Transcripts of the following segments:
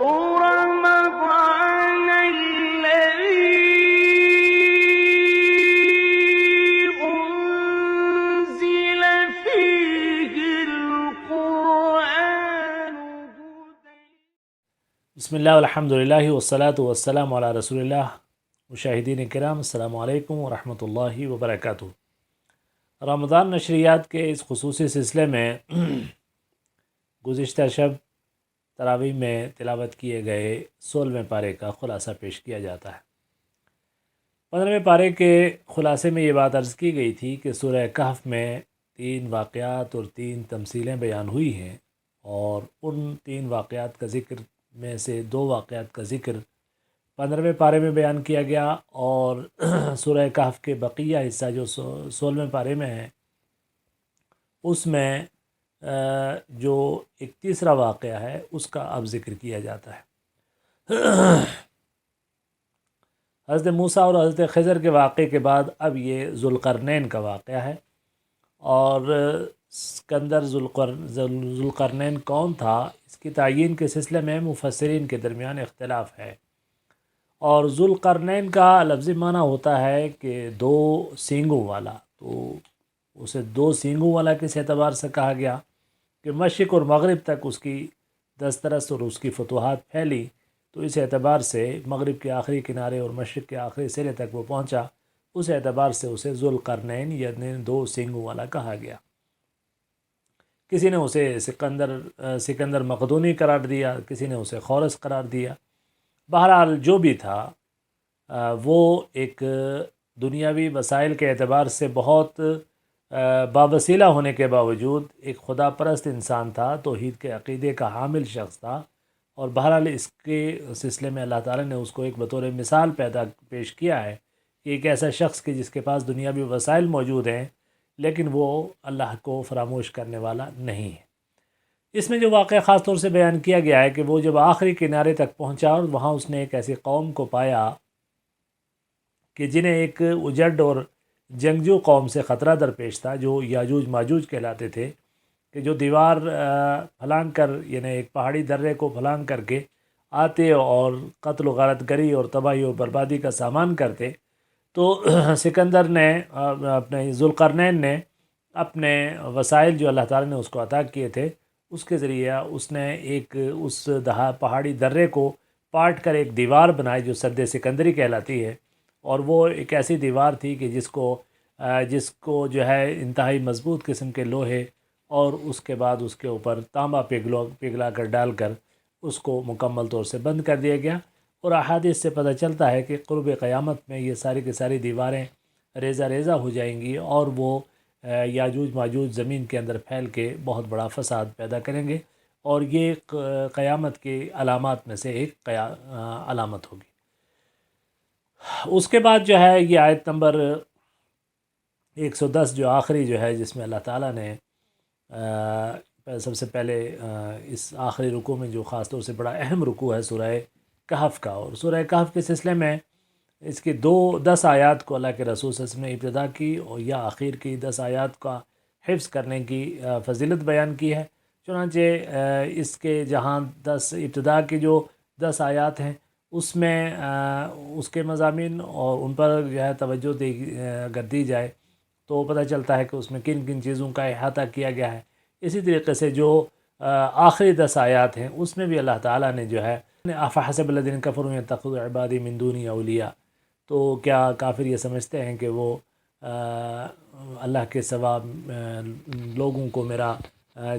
رمضان الذي أنزل فيه القرآن بسم اللہ والحمد للہ والصلاة والسلام علی رسول اللہ. مشاہدین کرام السلام علیکم ورحمۃ اللہ وبرکاتہ. رمضان نشریات کے اس خصوصی سلسلے میں گزشتہ شب تراویح میں تلاوت کیے گئے 16ویں پارے کا خلاصہ پیش کیا جاتا ہے. 15ویں پارے کے خلاصے میں یہ بات عرض کی گئی تھی کہ سورہ کہف میں 3 واقعات اور 3 تمثیلیں بیان ہوئی ہیں، اور ان 3 واقعات کا ذکر میں سے 2 واقعات کا ذکر 15ویں پارے میں بیان کیا گیا، اور سورہ کہف کے بقیہ حصہ جو 16ویں پارے میں ہے اس میں جو ایک تیسرا واقعہ ہے اس کا اب ذکر کیا جاتا ہے. حضرت موسیٰ اور حضرت خضر کے واقعے کے بعد اب یہ ذوالقرنین کا واقعہ ہے. اور اسکندر ذوالقرنین کون تھا، اس کی تعیین کے سلسلے میں مفسرین کے درمیان اختلاف ہے. اور ذوالقرنین کا لفظی معنی ہوتا ہے کہ 2 سینگوں والا. تو اسے 2 سینگوں والا کس اعتبار سے کہا گیا کہ مشرق اور مغرب تک اس کی دسترس اور اس کی فتوحات پھیلی، تو اس اعتبار سے مغرب کے آخری کنارے اور مشرق کے آخری سرے تک وہ پہنچا، اس اعتبار سے اسے ذوالقرنین یعنی 2 سینگوں والا کہا گیا. کسی نے اسے سکندر مقدونی قرار دیا، کسی نے اسے خورس قرار دیا. بہرحال جو بھی تھا وہ ایک دنیاوی وسائل کے اعتبار سے بہت باوسیلہ ہونے کے باوجود ایک خدا پرست انسان تھا، توحید کے عقیدے کا حامل شخص تھا. اور بہرحال اس کے سلسلے میں اللہ تعالیٰ نے اس کو ایک بطور مثال پیش کیا ہے کہ ایک ایسا شخص کہ جس کے پاس دنیاوی وسائل موجود ہیں لیکن وہ اللہ کو فراموش کرنے والا نہیں ہے. اس میں جو واقعہ خاص طور سے بیان کیا گیا ہے کہ وہ جب آخری کنارے تک پہنچا اور وہاں اس نے ایک ایسی قوم کو پایا کہ جنہیں ایک اجڑ اور جنگجو قوم سے خطرہ درپیش تھا، جو یاجوج ماجوج کہلاتے تھے، کہ جو دیوار پھلانگ کر یعنی ایک پہاڑی درے کو پھلانگ کر کے آتے اور قتل و غارت گری اور تباہی اور بربادی کا سامان کرتے. تو سکندر نے اپنے ذوالقرنین نے اپنے وسائل جو اللہ تعالیٰ نے اس کو عطا کیے تھے اس کے ذریعہ اس نے ایک اس پہاڑی درے کو پاٹ کر ایک دیوار بنائی جو سد سکندری کہلاتی ہے. اور وہ ایک ایسی دیوار تھی کہ جس کو جو ہے انتہائی مضبوط قسم کے لوہے اور اس کے بعد اس کے اوپر تانبا پگھلا کر ڈال کر اس کو مکمل طور سے بند کر دیا گیا. اور احادیث سے پتہ چلتا ہے کہ قرب قیامت میں یہ ساری کی ساری دیواریں ریزہ ریزہ ہو جائیں گی اور وہ یاجوج ماجوج زمین کے اندر پھیل کے بہت بڑا فساد پیدا کریں گے، اور یہ قیامت کی علامات میں سے ایک علامت ہوگی. اس کے بعد جو ہے یہ آیت نمبر 110 جو آخری جو ہے، جس میں اللہ تعالیٰ نے سب سے پہلے اس آخری رکوع میں جو خاص طور سے بڑا اہم رکوع ہے سورہ کہف کا، اور سورہ کہف کے سلسلے میں اس کی 10 آیات کو اللہ کے رسول صلی اللہ علیہ وسلم نے ابتدا کی اور یا آخر کی 10 آیات کا حفظ کرنے کی فضیلت بیان کی ہے. چنانچہ اس کے جہاں ابتدا کی جو 10 آیات ہیں اس میں اس کے مضامین اور ان پر جو ہے توجہ اگر دی جائے تو پتہ چلتا ہے کہ اس میں کن کن چیزوں کا احاطہ کیا گیا ہے. اسی طریقے سے جو آخری 10 آیات ہیں اس میں بھی اللہ تعالیٰ نے جو ہے افحسب الذین کفروا یتخذون عبادی من دونی اولیاء، تو کیا کافر یہ سمجھتے ہیں کہ وہ اللہ کے سوا لوگوں کو میرا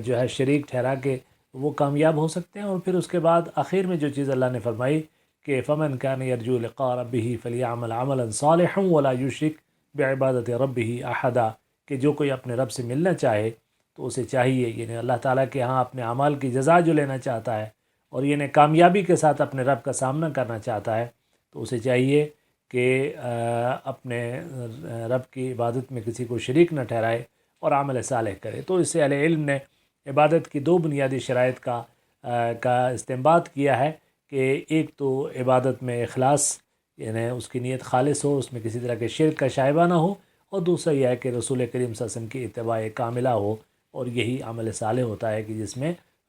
جو ہے شریک ٹھہرا کے وہ کامیاب ہو سکتے ہیں. اور پھر اس کے بعد آخر میں جو چیز اللہ نے فرمائی کہ فمن کان یرجو لقاء ربہ فلیعمل عملا صالحا ولا یشرک بعبادت ربہ احدا، کہ جو کوئی اپنے رب سے ملنا چاہے تو اسے چاہیے، یعنی اللہ تعالیٰ کے ہاں اپنے اعمال کی جزا جو لینا چاہتا ہے اور یعنی کامیابی کے ساتھ اپنے رب کا سامنا کرنا چاہتا ہے، تو اسے چاہیے کہ اپنے رب کی عبادت میں کسی کو شریک نہ ٹھہرائے اور عمل صالح کرے. تو اس سے اہل علم نے عبادت کی 2 بنیادی شرائط کا استنباط کیا ہے کہ ایک تو عبادت میں اخلاص، یعنی اس کی نیت خالص ہو، اس میں کسی طرح کے شرک کا شائبہ نہ ہو، اور دوسرا یہ ہے کہ رسول کریم صلی اللہ علیہ وسلم کی اتباع کاملہ ہو، اور یہی عمل صالح ہوتا ہے کہ جس میں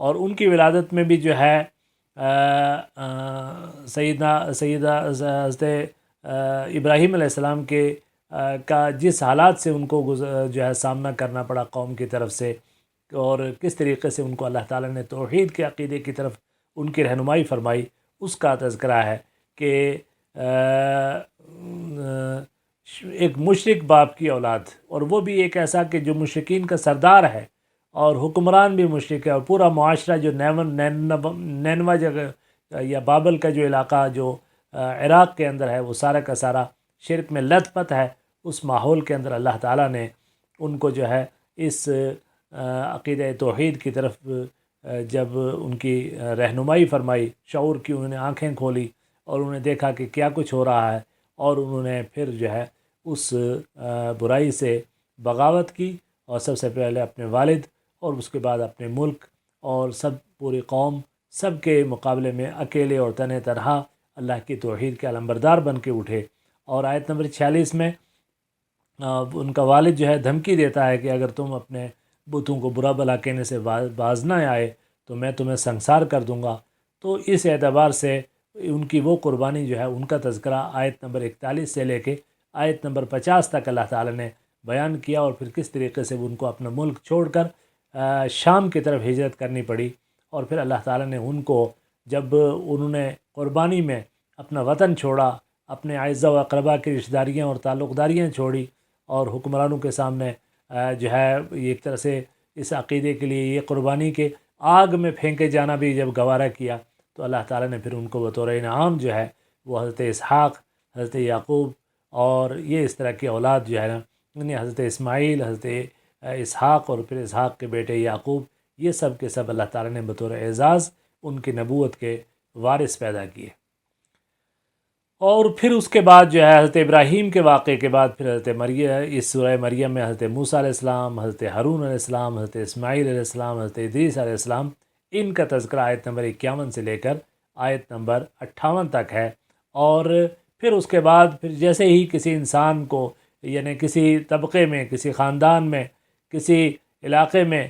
اور ان کی ولادت میں بھی جو ہے سیدہ حضرت ابراہیم علیہ السلام کے کا جس حالات سے ان کو جو ہے سامنا کرنا پڑا قوم کی طرف سے، اور کس طریقے سے ان کو اللہ تعالیٰ نے توحید کے عقیدے کی طرف ان کی رہنمائی فرمائی، اس کا تذکرہ ہے کہ ایک مشرک باپ کی اولاد، اور وہ بھی ایک ایسا کہ جو مشرکین کا سردار ہے اور حکمران بھی مشرک ہے، اور پورا معاشرہ جو نینوا جگہ یا بابل کا جو علاقہ جو عراق کے اندر ہے، وہ سارا کا سارا شرک میں لت پت ہے، اس ماحول کے اندر اللہ تعالیٰ نے ان کو جو ہے اس عقیدہ توحید کی طرف جب ان کی رہنمائی فرمائی، شعور کی انہوں نے آنکھیں کھولی اور انہوں نے دیکھا کہ کیا کچھ ہو رہا ہے، اور انہوں نے پھر جو ہے اس برائی سے بغاوت کی، اور سب سے پہلے اپنے والد اور اس کے بعد اپنے ملک اور سب پوری قوم سب کے مقابلے میں اکیلے اور تنہا تنہا اللہ کی توحید کے علمبردار بن کے اٹھے۔ اور آیت نمبر 46 میں ان کا والد جو ہے دھمکی دیتا ہے کہ اگر تم اپنے بتوں کو برا بھلا کہنے سے باز نہ آئے تو میں تمہیں سنسار کر دوں گا۔ تو اس اعتبار سے ان کی وہ قربانی جو ہے ان کا تذکرہ آیت نمبر 41 سے لے کے آیت نمبر 50 تک اللہ تعالیٰ نے بیان کیا، اور پھر کس طریقے سے ان کو اپنا ملک چھوڑ کر شام کی طرف ہجرت کرنی پڑی، اور پھر اللہ تعالیٰ نے ان کو جب انہوں نے قربانی میں اپنا وطن چھوڑا، اپنے اعزاء و اقربا کی رشتہ داریاں اور تعلق داریاں چھوڑی، اور حکمرانوں کے سامنے جو ہے ایک طرح سے اس عقیدے کے لیے یہ قربانی کے آگ میں پھینکے جانا بھی جب گوارا کیا، تو اللہ تعالیٰ نے پھر ان کو بطور انعام جو ہے وہ حضرت اسحاق، حضرت یعقوب اور یہ اس طرح کی اولاد جو ہے نا، یعنی حضرت اسماعیل، حضرت اسحاق اور پھر اسحاق کے بیٹے یعقوب، یہ سب کے سب اللہ تعالیٰ نے بطور اعزاز ان کی نبوت کے وارث پیدا کیے۔ اور پھر اس کے بعد جو ہے حضرت ابراہیم کے واقعے کے بعد پھر حضرت مریم، اس سورہ مریم میں حضرت موسیٰ علیہ السلام، حضرت ہارون علیہ السلام، حضرت اسماعیل علیہ السلام، حضرت ادریس علیہ السلام، ان کا تذکرہ آیت نمبر 51 سے لے کر آیت نمبر 58 تک ہے۔ اور پھر اس کے بعد پھر جیسے ہی کسی انسان کو، یعنی کسی طبقے میں، کسی خاندان میں، کسی علاقے میں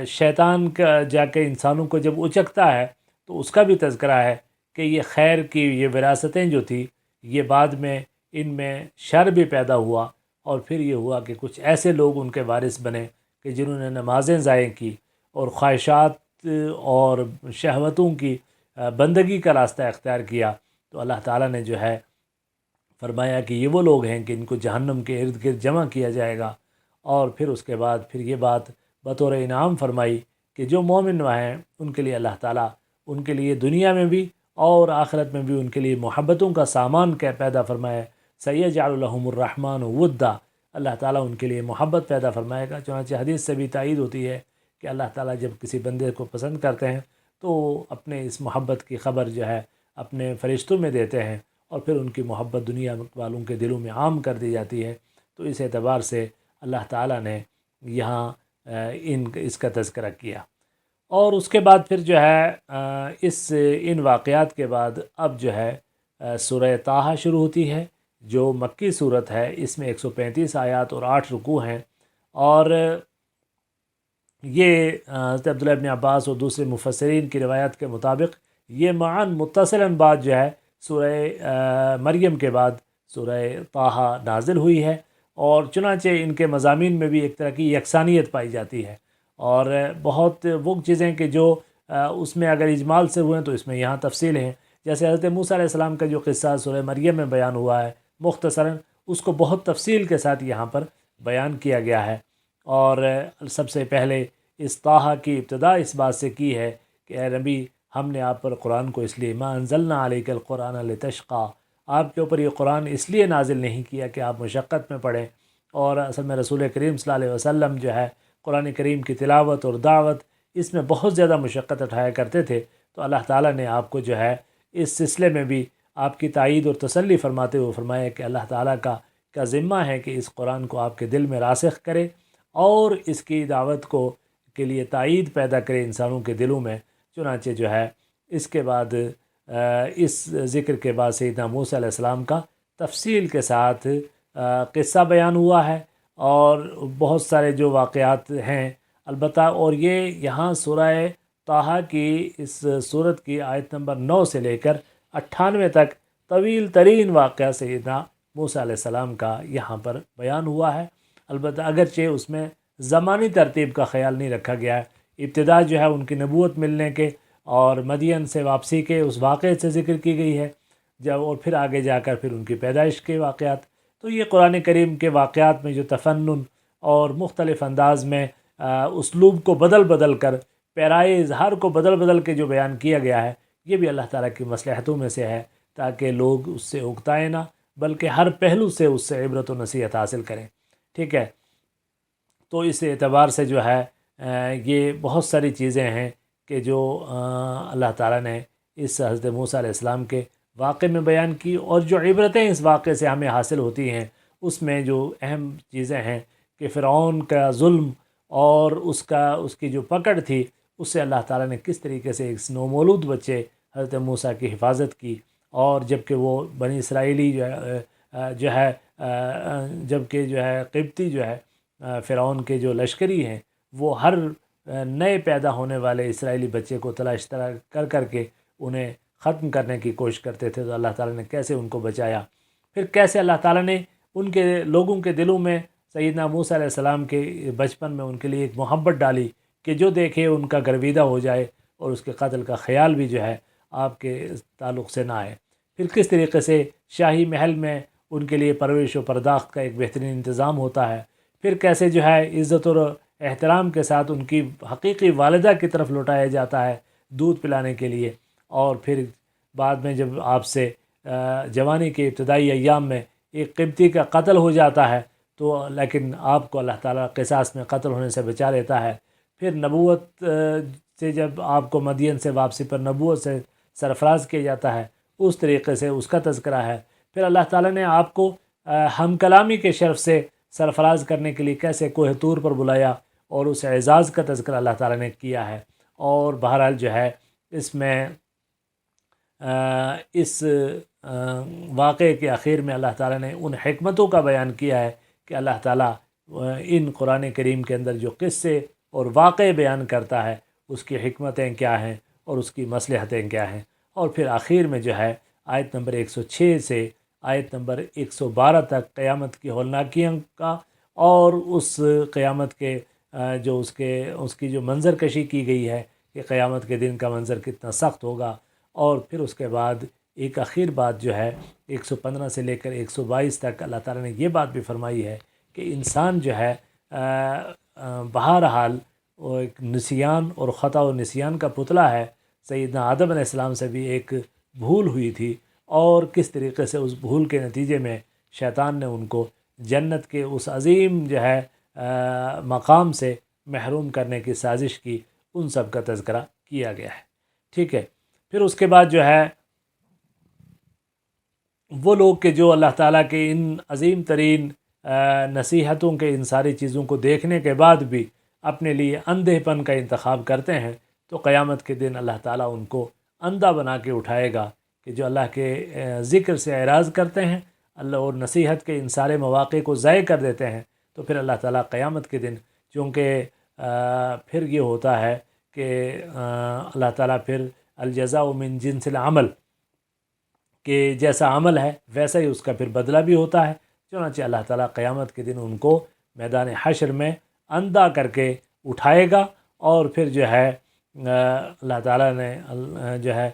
شیطان کا جا کے انسانوں کو جب اچکتا ہے تو اس کا بھی تذکرہ ہے کہ یہ خیر کی یہ وراثتیں جو تھی، یہ بعد میں ان میں شر بھی پیدا ہوا، اور پھر یہ ہوا کہ کچھ ایسے لوگ ان کے وارث بنے کہ جنہوں نے نمازیں ضائع کی اور خواہشات اور شہوتوں کی بندگی کا راستہ اختیار کیا، تو اللہ تعالیٰ نے جو ہے فرمایا کہ یہ وہ لوگ ہیں کہ ان کو جہنم کے ارد گرد جمع کیا جائے گا۔ اور پھر اس کے بعد پھر یہ بات بطور انعام فرمائی کہ جو مومن ہیں ان کے لیے اللہ تعالیٰ ان کے لیے دنیا میں بھی اور آخرت میں بھی ان کے لیے محبتوں کا سامان کیا پیدا فرمایا، سیجعل لهم الرحمن ودا، اللہ تعالیٰ ان کے لیے محبت پیدا فرمائے گا۔ چنانچہ حدیث سے بھی تائید ہوتی ہے کہ اللہ تعالیٰ جب کسی بندے کو پسند کرتے ہیں تو اپنے اس محبت کی خبر جو ہے اپنے فرشتوں میں دیتے ہیں، اور پھر ان کی محبت دنیا والوں کے دلوں میں عام کر دی جاتی ہے۔ تو اس اعتبار سے اللہ تعالیٰ نے یہاں اس کا تذکرہ کیا۔ اور اس کے بعد پھر جو ہے ان واقعات کے بعد اب جو ہے سورہ طٰہٰ شروع ہوتی ہے، جو مکی صورت ہے۔ اس میں 135 آیات اور 8 رکوع ہیں، اور یہ حضرت عبداللہ ابن عباس اور دوسرے مفسرین کی روایت کے مطابق یہ معاً متصلاً بات جو ہے سورہ مریم کے بعد سورہ طٰہٰ نازل ہوئی ہے، اور چنانچہ ان کے مضامین میں بھی ایک طرح کی یکسانیت پائی جاتی ہے، اور بہت وہ چیزیں کہ جو اس میں اگر اجمال سے ہوئے تو اس میں یہاں تفصیل ہیں، جیسے حضرت موسیٰ علیہ السلام کا جو قصہ سورہ مریم میں بیان ہوا ہے مختصراً، اس کو بہت تفصیل کے ساتھ یہاں پر بیان کیا گیا ہے۔ اور سب سے پہلے اس طٰہٰ کی ابتدا اس بات سے کی ہے کہ اے نبی، ہم نے آپ پر قرآن کو اس لیے ما انزلنا علیک القرآن لتشقی، آپ کے اوپر یہ قرآن اس لیے نازل نہیں کیا کہ آپ مشقت میں پڑھیں۔ اور اصل میں رسول کریم صلی اللہ علیہ وسلم جو ہے قرآن کریم کی تلاوت اور دعوت اس میں بہت زیادہ مشقت اٹھایا کرتے تھے، تو اللہ تعالیٰ نے آپ کو جو ہے اس سلسلے میں بھی آپ کی تائید اور تسلی فرماتے ہوئے فرمایا کہ اللہ تعالیٰ کا ذمہ ہے کہ اس قرآن کو آپ کے دل میں راسخ کرے اور اس کی دعوت کو کے لیے تائید پیدا کرے انسانوں کے دلوں میں۔ چنانچہ جو ہے اس کے بعد اس ذکر کے بعد سیدنا موسیٰ علیہ السلام کا تفصیل کے ساتھ قصہ بیان ہوا ہے، اور بہت سارے جو واقعات ہیں البتہ، اور یہ یہاں سورہ طٰہٰ کی اس صورت کی آیت نمبر 9 سے لے کر 98 تک طویل ترین واقعہ سیدنا موسیٰ علیہ السلام کا یہاں پر بیان ہوا ہے۔ البتہ اگرچہ اس میں زمانی ترتیب کا خیال نہیں رکھا گیا ہے، ابتدا جو ہے ان کی نبوت ملنے کے اور مدین سے واپسی کے اس واقعے سے ذکر کی گئی ہے جب، اور پھر آگے جا کر پھر ان کی پیدائش کے واقعات۔ تو یہ قرآن کریم کے واقعات میں جو تفنن اور مختلف انداز میں اسلوب کو بدل بدل کر، پیرائے اظہار کو بدل بدل کے جو بیان کیا گیا ہے، یہ بھی اللہ تعالیٰ کی مصلحتوں میں سے ہے تاکہ لوگ اس سے اکتائیں نہ، بلکہ ہر پہلو سے اس سے عبرت و نصیحت حاصل کریں۔ ٹھیک ہے، تو اس اعتبار سے جو ہے یہ بہت ساری چیزیں ہیں کہ جو اللہ تعالیٰ نے اس حضرت موسیٰ علیہ السلام کے واقعے میں بیان کی، اور جو عبرتیں اس واقعے سے ہمیں حاصل ہوتی ہیں اس میں جو اہم چیزیں ہیں کہ فرعون کا ظلم اور اس کی جو پکڑ تھی، اس سے اللہ تعالیٰ نے کس طریقے سے ایک نومولود بچے حضرت موسیٰ کی حفاظت کی، اور جبکہ وہ بنی اسرائیلی جو ہے جبکہ جو ہے قبطی جو ہے فرعون کے جو لشکری ہیں، وہ ہر نئے پیدا ہونے والے اسرائیلی بچے کو تلاش کر کے انہیں ختم کرنے کی کوشش کرتے تھے، تو اللہ تعالیٰ نے کیسے ان کو بچایا، پھر کیسے اللہ تعالیٰ نے ان کے لوگوں کے دلوں میں سیدنا موسیٰ علیہ السلام کے بچپن میں ان کے لیے ایک محبت ڈالی کہ جو دیکھے ان کا گرویدہ ہو جائے اور اس کے قتل کا خیال بھی جو ہے آپ کے تعلق سے نہ آئے۔ پھر کس طریقے سے شاہی محل میں ان کے لیے پرورش و پرداخت کا ایک بہترین انتظام ہوتا ہے، پھر کیسے جو ہے عزت اور احترام کے ساتھ ان کی حقیقی والدہ کی طرف لوٹایا جاتا ہے دودھ پلانے کے لیے، اور پھر بعد میں جب آپ سے جوانی کے ابتدائی ایام میں ایک قبطی کا قتل ہو جاتا ہے، تو لیکن آپ کو اللہ تعالیٰ قصاص میں قتل ہونے سے بچا لیتا ہے۔ پھر نبوت سے جب آپ کو مدین سے واپسی پر نبوت سے سرفراز کیا جاتا ہے، اس طریقے سے اس کا تذکرہ ہے۔ پھر اللہ تعالیٰ نے آپ کو ہم کلامی کے شرف سے سرفراز کرنے کے لیے کیسے کوہ طور پر بلایا، اور اس اعزاز کا تذکرہ اللہ تعالیٰ نے کیا ہے۔ اور بہرحال جو ہے اس میں اس واقعے کے آخر میں اللہ تعالیٰ نے ان حکمتوں کا بیان کیا ہے کہ اللہ تعالیٰ ان قرآن کریم کے اندر جو قصے اور واقعے بیان کرتا ہے اس کی حکمتیں کیا ہیں اور اس کی مصلحتیں کیا ہیں۔ اور پھر آخر میں جو ہے آیت نمبر 106 سے آیت نمبر 112 تک قیامت کی ہولناکیوں کا، اور اس قیامت کے جو اس کی جو منظر کشی کی گئی ہے کہ قیامت کے دن کا منظر کتنا سخت ہوگا، اور پھر اس کے بعد ایک آخر بات جو ہے 115 سے لے کر 122 تک اللہ تعالیٰ نے یہ بات بھی فرمائی ہے کہ انسان جو ہے بہرحال وہ ایک نسیان اور خطا و نسیان کا پتلا ہے۔ سیدنا آدم علیہ السلام سے بھی ایک بھول ہوئی تھی، اور کس طریقے سے اس بھول کے نتیجے میں شیطان نے ان کو جنت کے اس عظیم جو ہے مقام سے محروم کرنے کی سازش کی، ان سب کا تذکرہ کیا گیا ہے۔ ٹھیک ہے، پھر اس کے بعد جو ہے وہ لوگ کہ جو اللہ تعالیٰ کے ان عظیم ترین نصیحتوں کے ان ساری چیزوں کو دیکھنے کے بعد بھی اپنے لیے اندھے پن کا انتخاب کرتے ہیں، تو قیامت کے دن اللہ تعالیٰ ان کو اندھا بنا کے اٹھائے گا کہ جو اللہ کے ذکر سے اعراض کرتے ہیں، اللہ اور نصیحت کے ان سارے مواقع کو ضائع کر دیتے ہیں، تو پھر اللہ تعالیٰ قیامت کے دن، چونکہ پھر یہ ہوتا ہے کہ اللہ تعالیٰ پھر الجزاء من جنس العمل، کہ جیسا عمل ہے ویسا ہی اس کا پھر بدلہ بھی ہوتا ہے، چنانچہ اللہ تعالیٰ قیامت کے دن ان کو میدان حشر میں اندھا کر کے اٹھائے گا، اور پھر جو ہے اللہ تعالیٰ نے جو ہے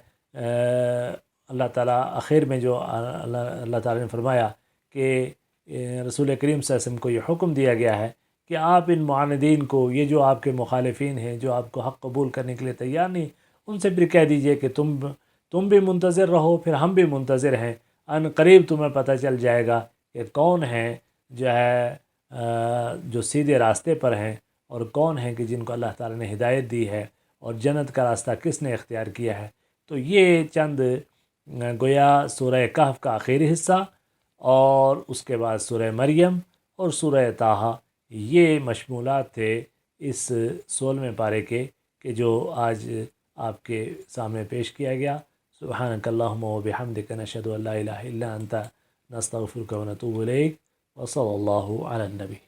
اللہ تعالیٰ آخر میں جو اللہ تعالیٰ نے فرمایا کہ رسول کریم صلی اللہ علیہ وسلم کو یہ حکم دیا گیا ہے کہ آپ ان معاندین کو، یہ جو آپ کے مخالفین ہیں جو آپ کو حق قبول کرنے کے لیے تیار نہیں، ان سے پھر کہہ دیجئے کہ تم بھی منتظر رہو، پھر ہم بھی منتظر ہیں، ان قریب تمہیں پتہ چل جائے گا کہ کون ہیں جو ہے جو سیدھے راستے پر ہیں، اور کون ہیں کہ جن کو اللہ تعالیٰ نے ہدایت دی ہے، اور جنت کا راستہ کس نے اختیار کیا ہے۔ تو یہ چند گویا سورہ کہف کا آخری حصہ، اور اس کے بعد سورہ مریم اور سورہ طٰہٰ، یہ مشمولات تھے اس 16ویں پارے کے کہ جو آج آپ کے سامنے پیش کیا گیا۔ سبحانک اللہم و بحمدک، نشہد ان لا الہ الا انت، نستغفرک و نتوب الیک، وصلی اللہ علی النبی۔